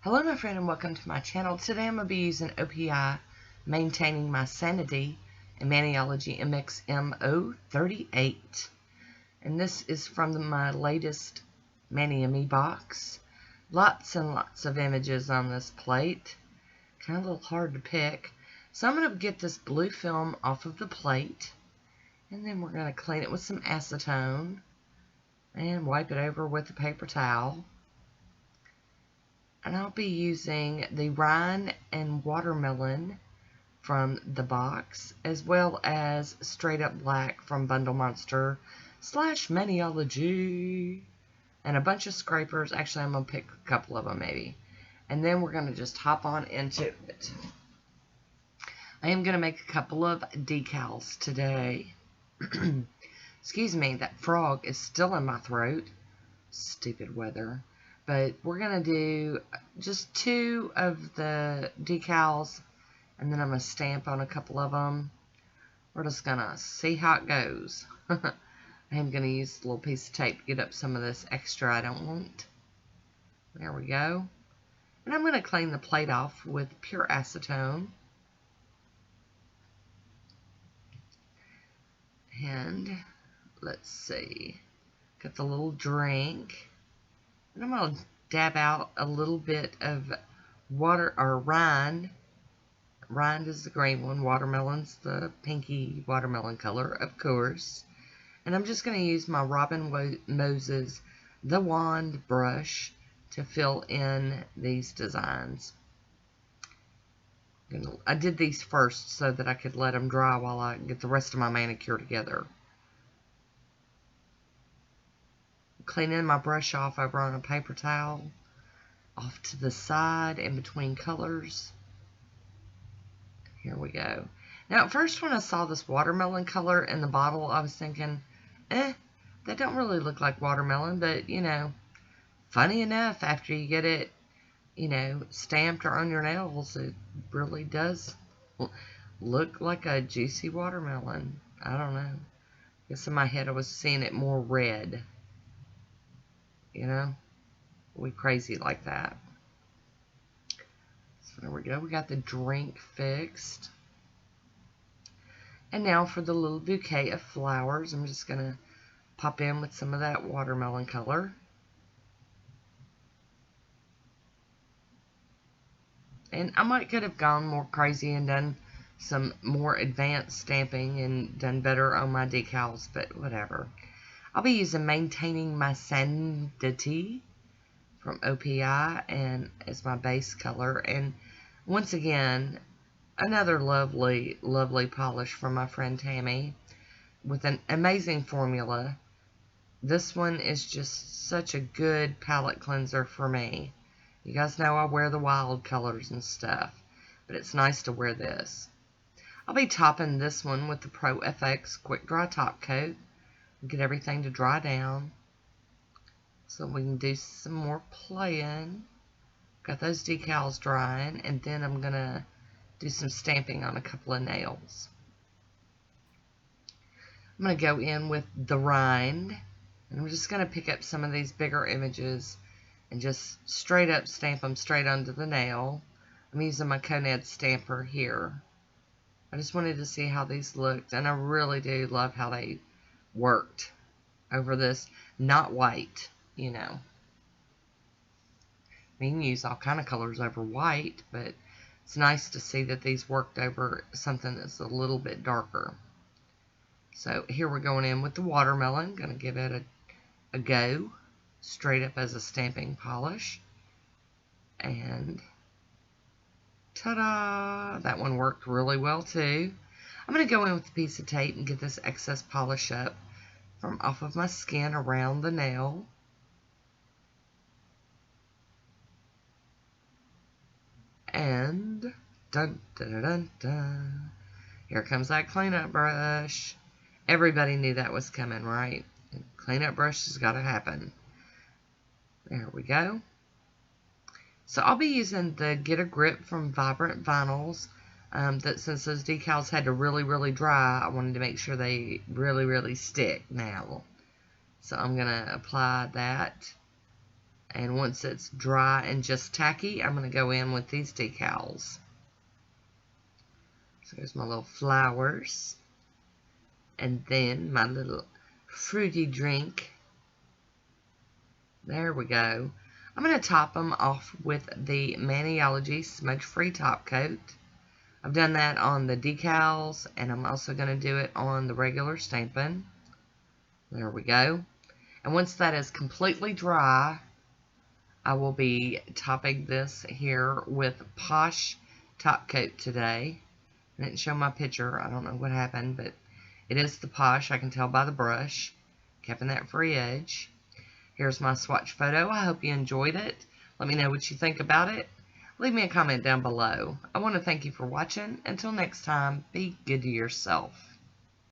Hello my friend and welcome to my channel. Today I'm going to be using OPI maintaining my Sand-ity and Maniology MXM038. And this is from my latest Maniology box. Lots and lots of images on this plate. Kind of a little hard to pick. So I'm going to get this blue film off of the plate. And then we're going to clean it with some acetone. And wipe it over with a paper towel. And I'll be using the rind and watermelon from the box, as well as straight up black from Bundle Monster / Maniology, and a bunch of scrapers. Actually, I'm going to pick a couple of them maybe. And then we're going to just hop on into it. I am going to make a couple of decals today. Excuse me, that frog is still in my throat. Stupid weather. But we're going to do just 2 of the decals, and then I'm going to stamp on a couple of them. We're just going to see how it goes. I am going to use a little piece of tape to get up some of this extra I don't want. There we go. And I'm going to clean the plate off with pure acetone. And let's see. Got the little drink. And I'm going to dab out a little bit of water or rind. Rind is the green one. Watermelon's the pinky watermelon color, of course. And I'm just going to use my Robin Moses The Wand brush to fill in these designs. I did these first so that I could let them dry while I get the rest of my manicure together. Cleaning my brush off over on a paper towel, off to the side in between colors. Here we go. Now at first when I saw this watermelon color in the bottle, I was thinking, that don't really look like watermelon, but you know, funny enough, after you get it, you know, stamped or on your nails, it really does look like a juicy watermelon. I don't know. I guess in my head I was seeing it more red. You know, we crazy like that. So there we go. We got the drink fixed. And now for the little bouquet of flowers, I'm just going to pop in with some of that watermelon color. And I could have gone more crazy and done some more advanced stamping and done better on my decals, but whatever. I'll be using Maintaining My Sand-ity from OPI and as my base color. And once again, another lovely, lovely polish from my friend Tammy with an amazing formula. This one is just such a good palette cleanser for me. You guys know I wear the wild colors and stuff, but it's nice to wear this. I'll be topping this one with the Pro FX Quick Dry Top Coat. Get everything to dry down so we can do some more playing. Got those decals drying, and then I'm gonna do some stamping on a couple of nails. I'm gonna go in with the rind, and I'm just gonna pick up some of these bigger images and just straight up stamp them straight onto the nail. I'm using my Conad stamper here. I just wanted to see how these looked, and I really do love how they worked over this not white, you know. I mean, you can use all kind of colors over white, but it's nice to see that these worked over something that's a little bit darker. So here we're going in with the watermelon. Going to give it a go straight up as a stamping polish. And ta-da! That one worked really well too. I'm going to go in with a piece of tape and get this excess polish up from off of my skin around the nail. And dun, dun, dun, dun, dun. Here comes that cleanup brush. Everybody knew that was coming, right? Cleanup brush has got to happen. There we go. So I'll be using the Get a Grip from Vibrant Vinyls. That since those decals had to really dry, I wanted to make sure they really stick now. So I'm going to apply that And once it's dry and just tacky, I'm going to go in with these decals. So there's my little flowers. And then my little fruity drink. There we go. I'm going to top them off with the Maniology smudge-free top coat. I've done that on the decals, and I'm also going to do it on the regular stamping. There we go. And once that is completely dry, I will be topping this here with Poshe top coat today. I didn't show my picture. I don't know what happened, but it is the Poshe. I can tell by the brush. Keeping that free edge. Here's my swatch photo. I hope you enjoyed it. Let me know what you think about it. Leave me a comment down below. I want to thank you for watching. Until next time, be good to yourself.